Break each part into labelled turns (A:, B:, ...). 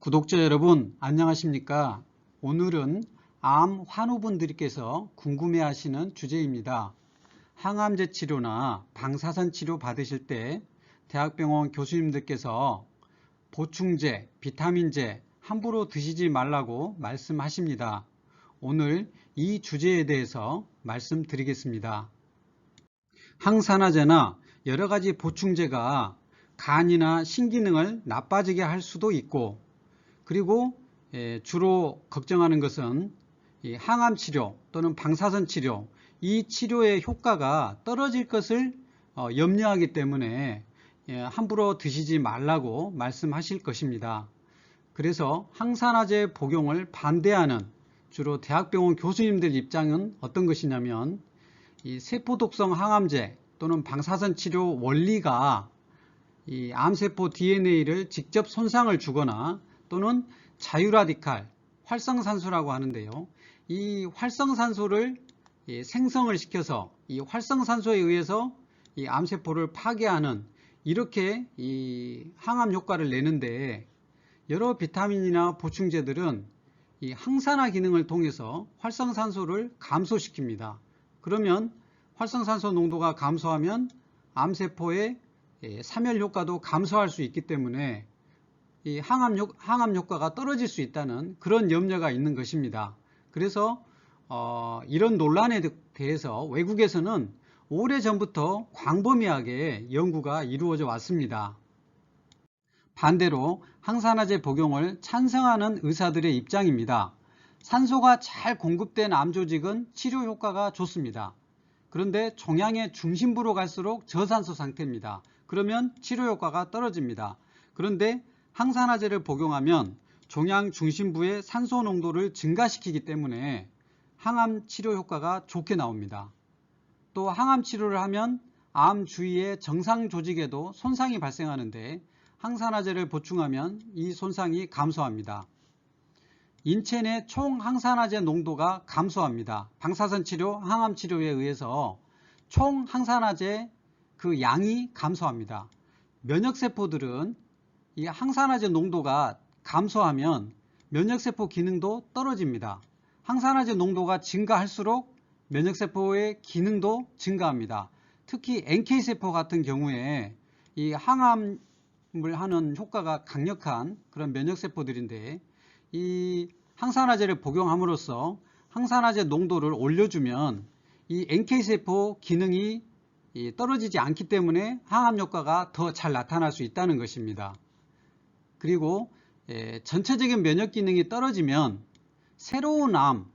A: 구독자 여러분 안녕하십니까? 오늘은 암 환우분들께서 궁금해하시는 주제입니다. 항암제 치료나 방사선 치료 받으실 때 대학병원 교수님들께서 보충제, 비타민제 함부로 드시지 말라고 말씀하십니다. 오늘 이 주제에 대해서 말씀드리겠습니다. 항산화제나 여러가지 보충제가 간이나 신기능을 나빠지게 할 수도 있고, 그리고 주로 걱정하는 것은 항암치료 또는 방사선치료, 이 치료의 효과가 떨어질 것을 염려하기 때문에 함부로 드시지 말라고 말씀하실 것입니다. 그래서 항산화제 복용을 반대하는 주로 대학병원 교수님들 입장은 어떤 것이냐면, 이 세포독성 항암제 또는 방사선치료 원리가 이 암세포 DNA를 직접 손상을 주거나 또는 자유라디칼, 활성산소라고 하는데요. 이 활성산소를 생성을 시켜서 이 활성산소에 의해서 이 암세포를 파괴하는, 이렇게 이 항암 효과를 내는데, 여러 비타민이나 보충제들은 이 항산화 기능을 통해서 활성산소를 감소시킵니다. 그러면 활성산소 농도가 감소하면 암세포의 사멸 효과도 감소할 수 있기 때문에 이 항암 효과가 떨어질 수 있다는 그런 염려가 있는 것입니다. 그래서 이런 논란에 대해서 외국에서는 오래전부터 광범위하게 연구가 이루어져 왔습니다. 반대로 항산화제 복용을 찬성하는 의사들의 입장입니다. 산소가 잘 공급된 암 조직은 치료 효과가 좋습니다. 그런데 종양의 중심부로 갈수록 저산소 상태입니다. 그러면 치료 효과가 떨어집니다. 그런데 항산화제를 복용하면 종양 중심부의 산소 농도를 증가시키기 때문에 항암 치료 효과가 좋게 나옵니다. 또 항암 치료를 하면 암 주위의 정상 조직에도 손상이 발생하는데, 항산화제를 보충하면 이 손상이 감소합니다. 인체 내 총 항산화제 농도가 감소합니다. 방사선 치료, 항암 치료에 의해서 총 항산화제 그 양이 감소합니다. 면역세포들은 이 항산화제 농도가 감소하면 면역세포 기능도 떨어집니다. 항산화제 농도가 증가할수록 면역세포의 기능도 증가합니다. 특히 NK세포 같은 경우에 이 항암을 하는 효과가 강력한 그런 면역세포들인데, 이 항산화제를 복용함으로써 항산화제 농도를 올려주면 이 NK세포 기능이 떨어지지 않기 때문에 항암 효과가 더 잘 나타날 수 있다는 것입니다. 그리고 전체적인 면역 기능이 떨어지면 새로운 암,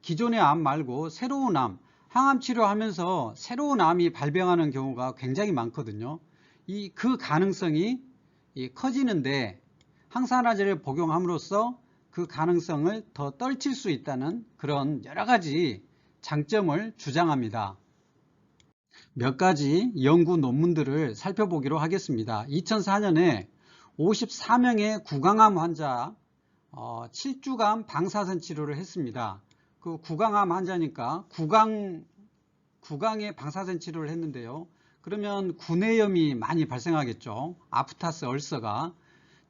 A: 기존의 암 말고 새로운 암, 항암 치료하면서 새로운 암이 발병하는 경우가 굉장히 많거든요. 그 가능성이 커지는데, 항산화제를 복용함으로써 그 가능성을 더 떨칠 수 있다는 그런 여러 가지 장점을 주장합니다. 몇 가지 연구 논문들을 살펴보기로 하겠습니다. 2004년에 54명의 구강암 환자 7주간 방사선 치료를 했습니다. 그 구강암 환자니까 구강에 방사선 치료를 했는데요. 그러면 구내염이 많이 발생하겠죠. 아프타스 얼서가.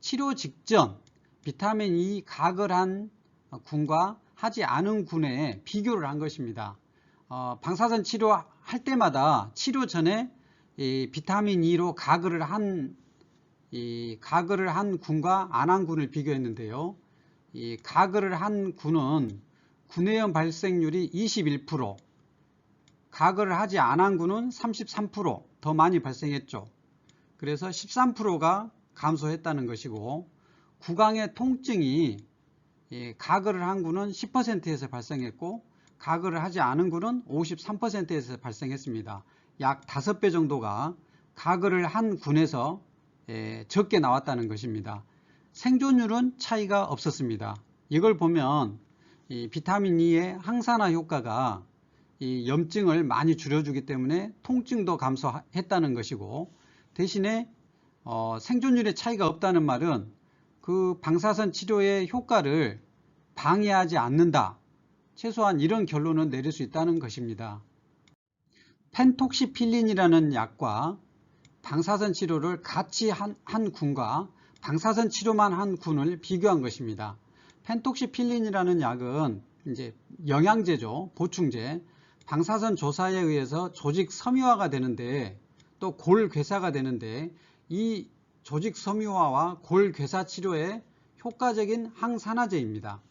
A: 치료 직전 비타민 E 각을 한 군과 하지 않은 군에 비교를 한 것입니다. 방사선 치료할 때마다 치료 전에 이 비타민 E로 가글을 한 군과 안 한 군을 비교했는데요. 이 가글을 한 군은 구내염 발생률이 21%, 가글을 하지 않은 군은 33% 더 많이 발생했죠. 그래서 13%가 감소했다는 것이고, 구강의 통증이 가글을 한 군은 10%에서 발생했고, 가글을 하지 않은 군은 53%에서 발생했습니다. 약 5배 정도가 가글을 한 군에서 적게 나왔다는 것입니다. 생존율은 차이가 없었습니다. 이걸 보면 이 비타민 E의 항산화 효과가 이 염증을 많이 줄여주기 때문에 통증도 감소했다는 것이고, 대신에 생존율의 차이가 없다는 말은 그 방사선 치료의 효과를 방해하지 않는다, 최소한 이런 결론을 내릴 수 있다는 것입니다. 펜톡시필린이라는 약과 방사선 치료를 같이 한 군과 방사선 치료만 한 군을 비교한 것입니다. 펜톡시필린이라는 약은 이제 영양제죠. 보충제. 방사선 조사에 의해서 조직 섬유화가 되는데 또 골괴사가 되는데 이 조직 섬유화와 골괴사 치료에 효과적인 항산화제입니다.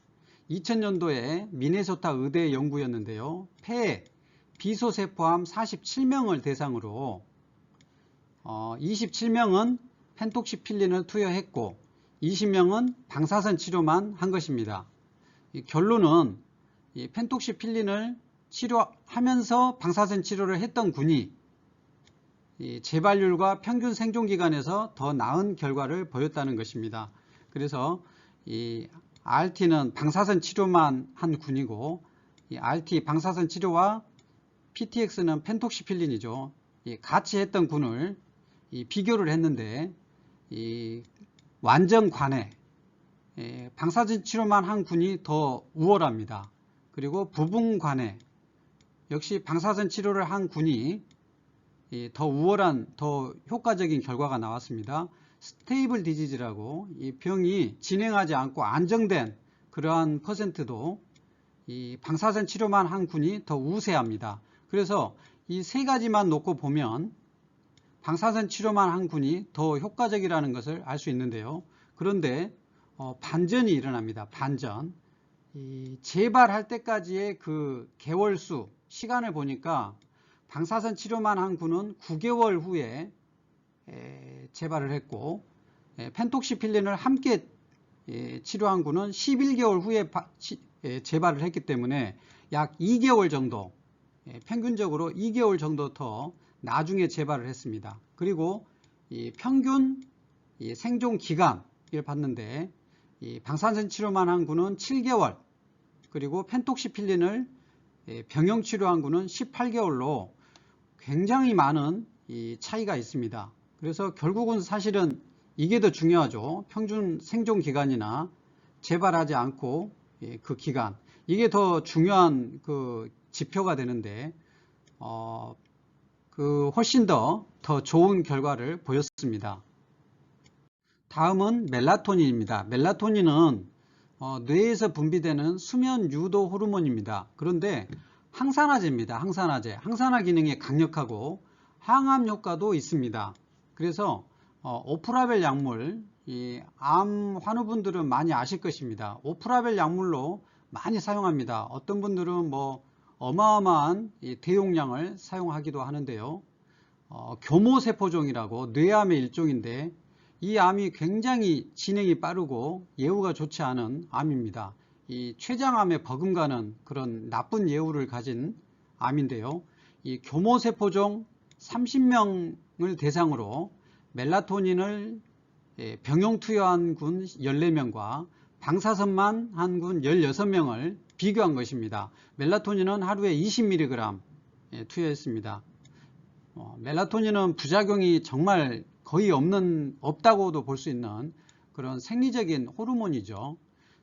A: 2000년도에 미네소타 의대 연구였는데요. 폐에 비소세포암 47명을 대상으로 27명은 펜톡시필린을 투여했고 20명은 방사선 치료만 한 것입니다. 결론은 이 펜톡시필린을 치료하면서 방사선 치료를 했던 군이 재발률과 평균 생존기간에서 더 나은 결과를 보였다는 것입니다. 그래서 이 RT는 방사선 치료만 한 군이고 이 RT 방사선 치료와 PTX는 펜톡시필린이죠. 같이 했던 군을 비교를 했는데 완전 관해 방사선 치료만 한 군이 더 우월합니다. 그리고 부분 관해 역시 방사선 치료를 한 군이 더 우월한, 더 효과적인 결과가 나왔습니다. 스테이블 디지즈라고 이 병이 진행하지 않고 안정된 그러한 퍼센트도 이 방사선 치료만 한 군이 더 우세합니다. 그래서 이 세 가지만 놓고 보면 방사선 치료만 한 군이 더 효과적이라는 것을 알 수 있는데요. 그런데 반전이 일어납니다. 반전. 이 재발할 때까지의 그 개월수, 시간을 보니까 방사선 치료만 한 군은 9개월 후에 재발을 했고 펜톡시필린을 함께 치료한 군은 11개월 후에 재발을 했기 때문에 약 2개월 정도, 평균적으로 2개월 정도 더 나중에 재발을 했습니다. 그리고 이 평균 생존 기간을 봤는데 이 방사선 치료만 한 군은 7개월, 그리고 펜톡시필린을 병용 치료한 군은 18개월로 굉장히 많은 이 차이가 있습니다. 그래서 결국은 사실은 이게 더 중요하죠. 평균 생존 기간이나 재발하지 않고 그 기간, 이게 더 중요한 그 지표가 되는데 훨씬 더 좋은 결과를 보였습니다. 다음은 멜라토닌입니다. 멜라토닌은 뇌에서 분비되는 수면 유도 호르몬입니다. 그런데 항산화제입니다. 항산화제. 항산화 기능이 강력하고 항암 효과도 있습니다. 그래서 오프라벨 약물, 이 암 환우분들은 많이 아실 것입니다. 오프라벨 약물로 많이 사용합니다. 어떤 분들은 뭐 어마어마한 대용량을 사용하기도 하는데요. 교모세포종이라고 뇌암의 일종인데 이 암이 굉장히 진행이 빠르고 예후가 좋지 않은 암입니다. 이 췌장암에 버금가는 그런 나쁜 예후를 가진 암인데요. 이 교모세포종 30명을 대상으로 멜라토닌을 병용 투여한 군 14명과 방사선만 한 군 16명을 비교한 것입니다. 멜라토닌은 하루에 20mg 투여했습니다. 멜라토닌은 부작용이 정말 거의 없다고도 볼 수 있는 그런 생리적인 호르몬이죠.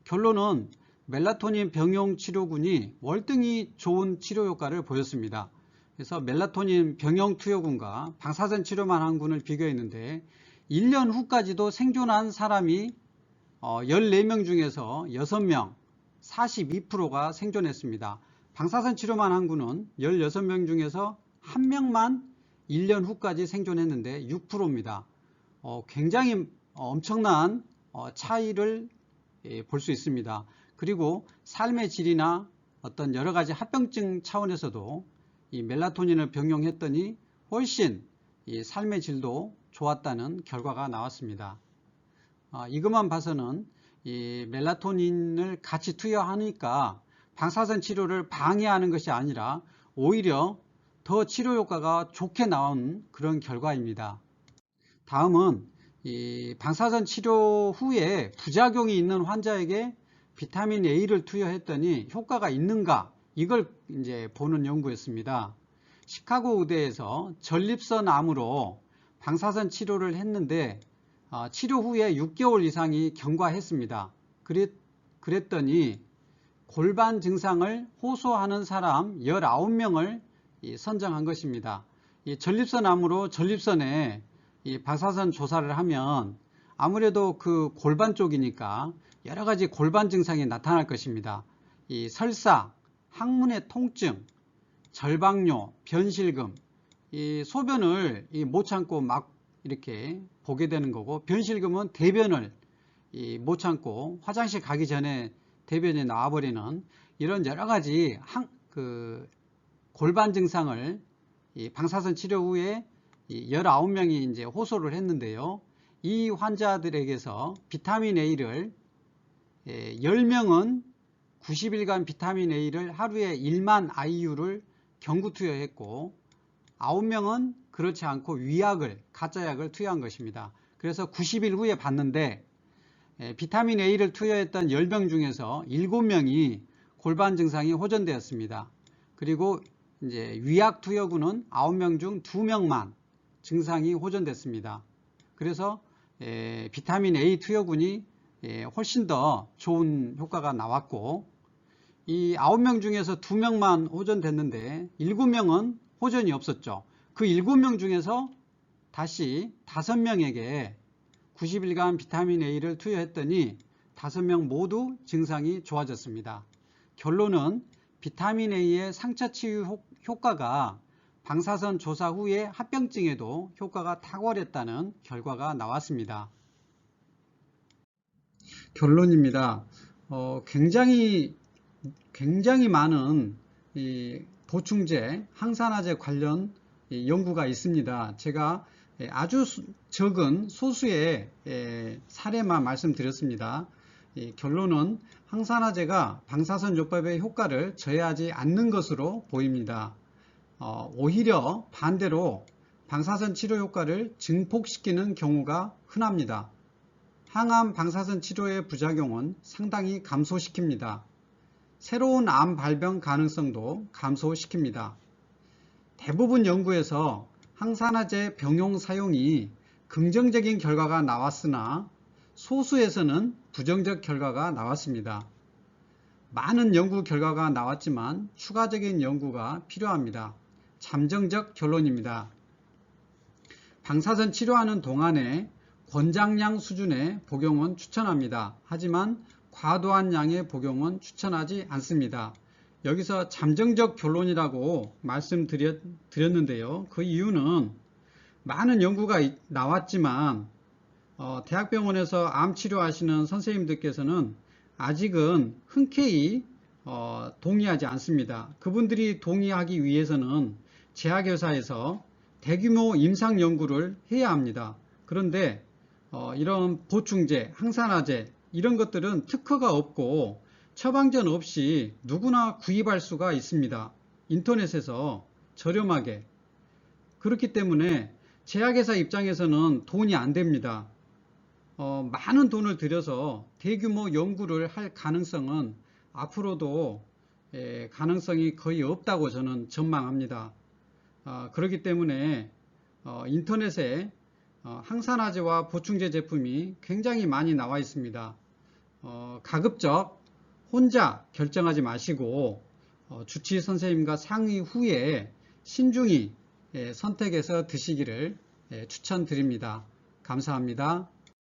A: 결론은 멜라토닌 병용 치료군이 월등히 좋은 치료 효과를 보였습니다. 그래서 멜라토닌 병용 투여군과 방사선 치료만 한 군을 비교했는데 1년 후까지도 생존한 사람이 14명 중에서 6명, 42%가 생존했습니다. 방사선 치료만 한 군은 16명 중에서 1명만 1년 후까지 생존했는데 6%입니다. 굉장히 엄청난 차이를 볼 수 있습니다. 그리고 삶의 질이나 어떤 여러가지 합병증 차원에서도 이 멜라토닌을 병용했더니 훨씬 이 삶의 질도 좋았다는 결과가 나왔습니다. 이것만 봐서는 이 멜라토닌을 같이 투여하니까 방사선 치료를 방해하는 것이 아니라 오히려 더 치료 효과가 좋게 나온 그런 결과입니다. 다음은 이 방사선 치료 후에 부작용이 있는 환자에게 비타민 A를 투여했더니 효과가 있는가, 이걸 이제 보는 연구였습니다. 시카고 의대에서 전립선 암으로 방사선 치료를 했는데 치료 후에 6개월 이상이 경과했습니다. 그랬더니 골반 증상을 호소하는 사람 19명을 선정한 것입니다. 이 전립선 암으로 전립선에 이 방사선 조사를 하면 아무래도 그 골반 쪽이니까 여러 가지 골반 증상이 나타날 것입니다. 이 설사, 항문의 통증, 절박뇨, 변실금, 이 소변을 못 참고 막 이렇게 보게 되는 거고, 변실금은 대변을 못 참고 화장실 가기 전에 대변이 나와버리는 이런 여러 가지 골반 증상을 방사선 치료 후에 19명이 이제 호소를 했는데요. 이 환자들에게서 비타민 A를 10명은 90일간 비타민 A를 하루에 1만 IU를 경구 투여했고 9명은 그렇지 않고 위약을, 가짜약을 투여한 것입니다. 그래서 90일 후에 봤는데 비타민 A를 투여했던 10명 중에서 7명이 골반 증상이 호전되었습니다. 그리고 이제 위약 투여군은 9명 중 2명만 증상이 호전됐습니다. 그래서 비타민 A 투여군이 훨씬 더 좋은 효과가 나왔고, 이 9명 중에서 2명만 호전됐는데 7명은 호전이 없었죠. 그 7명 중에서 다시 5명에게 90일간 비타민 A를 투여했더니 5명 모두 증상이 좋아졌습니다. 결론은 비타민 A의 상처 치유 효과가 방사선 조사 후에 합병증에도 효과가 탁월했다는 결과가 나왔습니다. 결론입니다. 굉장히 많은 보충제, 항산화제 관련 연구가 있습니다. 제가 아주 적은 소수의 사례만 말씀드렸습니다. 결론은 항산화제가 방사선 요법의 효과를 저해하지 않는 것으로 보입니다. 오히려 반대로 방사선 치료 효과를 증폭시키는 경우가 흔합니다. 항암 방사선 치료의 부작용은 상당히 감소시킵니다. 새로운 암 발병 가능성도 감소시킵니다. 대부분 연구에서 항산화제 병용 사용이 긍정적인 결과가 나왔으나 소수에서는 부정적 결과가 나왔습니다. 많은 연구 결과가 나왔지만 추가적인 연구가 필요합니다. 잠정적 결론입니다. 방사선 치료하는 동안에 권장량 수준의 복용은 추천합니다. 하지만 과도한 양의 복용은 추천하지 않습니다. 여기서 잠정적 결론이라고 말씀드렸는데요. 그 이유는 많은 연구가 나왔지만 대학병원에서 암 치료하시는 선생님들께서는 아직은 흔쾌히 동의하지 않습니다. 그분들이 동의하기 위해서는 제약회사에서 대규모 임상 연구를 해야 합니다. 그런데 이런 보충제, 항산화제 이런 것들은 특허가 없고 처방전 없이 누구나 구입할 수가 있습니다. 인터넷에서 저렴하게. 그렇기 때문에 제약회사 입장에서는 돈이 안 됩니다. 많은 돈을 들여서 대규모 연구를 할 가능성은 앞으로도 가능성이 거의 없다고 저는 전망합니다. 그렇기 때문에 인터넷에 항산화제와 보충제 제품이 굉장히 많이 나와 있습니다. 가급적 혼자 결정하지 마시고 주치 선생님과 상의 후에 신중히 선택해서 드시기를 추천드립니다. 감사합니다.